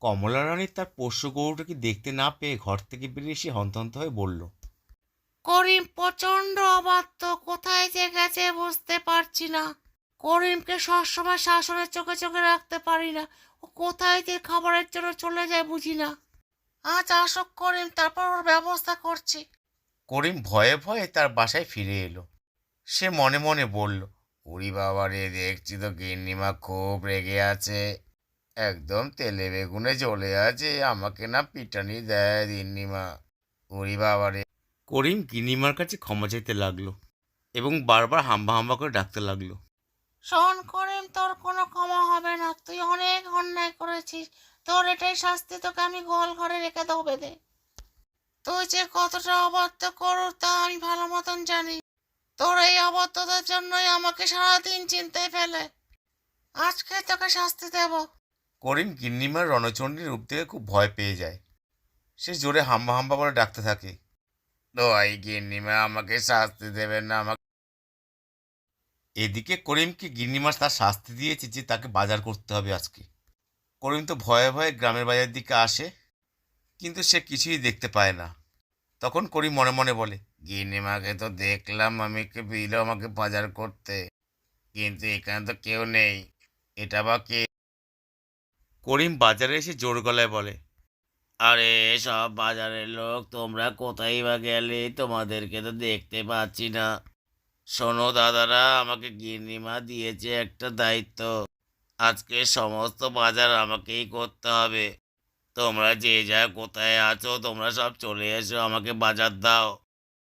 কমলা রানী তার পোষ্য গরুটাকে দেখতে না পেয়ে ঘর থেকে বেরিয়ে এসে হন্তদন্ত হয়ে বলল, করিম প্রচন্ড অবাধ্য, কোথায় যে গেছে বুঝতে পারছি না। করিমকে সবসময় শাসনের চোখে চোখে রাখতে পারি না, ও কোথায় যে খাবারের জন্য চলে যায় বুঝি না। আজ আসুক করিম, তারপর ওর ব্যবস্থা করছি। করিম ভয়ে ভয়ে তার বাসায় ফিরে এলো। সে মনে মনে বলল, উরি বাবা রে, দেখছি তো গিন্নিমা খুব রেগে আছে, একদম তেলে বেগুনে জ্বলে আছে, আমাকে না পিটানি দেয় গিন্নিমা। উরি বাবা রে। করিম গিন্নিমার কাছে ক্ষমা চাইতে লাগলো এবং বারবার হাম্বা হাম্বা করে ডাকতে লাগলো। শোন করিম, তোর কোনো ক্ষমা হবে না, তুই অনেক অন্যায় করেছিস। তোর এটাই শাস্তি, তোকে আমি গোয়াল ঘরে রেখে দেবো বেঁধে। তুই যে কতটা অবাধ্য করো তা আমি ভালো মতন জানি। তোর এই অবাধ্যতার জন্যই আমাকে সারাদিন চিন্তায় ফেলে। আজকে তোকে শাস্তি দেব। করিম গিন্নিমার রণচণ্ডীর রূপ থেকে খুব ভয় পেয়ে যায়। সে জোরে হাম্বা হাম্বা বলে ডাকতে থাকে, দোহাই গিন্নিমা, আমাকে শাস্তি দেবেন না আমাকে। এদিকে করিমকে গিন্নিমা তার শাস্তি দিয়েছে যে তাকে বাজার করতে হবে আজকে। করিম তো ভয়ে ভয়ে গ্রামের বাজার দিকে আসে, কিন্তু সে কিছুই দেখতে পায় না। তখন করিম মনে মনে বলে, গিন্নিমাকে তো দেখলাম, আমি দিল আমাকে বাজার করতে, কিন্তু এখানে তো কেউ নেই, এটা বা কে? করিম বাজারে এসে জোর গলায় বলে, আরে সব বাজারের লোক, তোমরা কোথায় বা গেলে? তোমাদেরকে তো দেখতে পাচ্ছি না। শোনো দাদারা, আমাকে গিন্নিমা দিয়েছে একটা দায়িত্ব, আজকে সমস্ত বাজার আমাকেই করতে হবে। তোমরা যে যা কোথায় আছো, তোমরা সব চলে এসো, আমাকে বাজার দাও।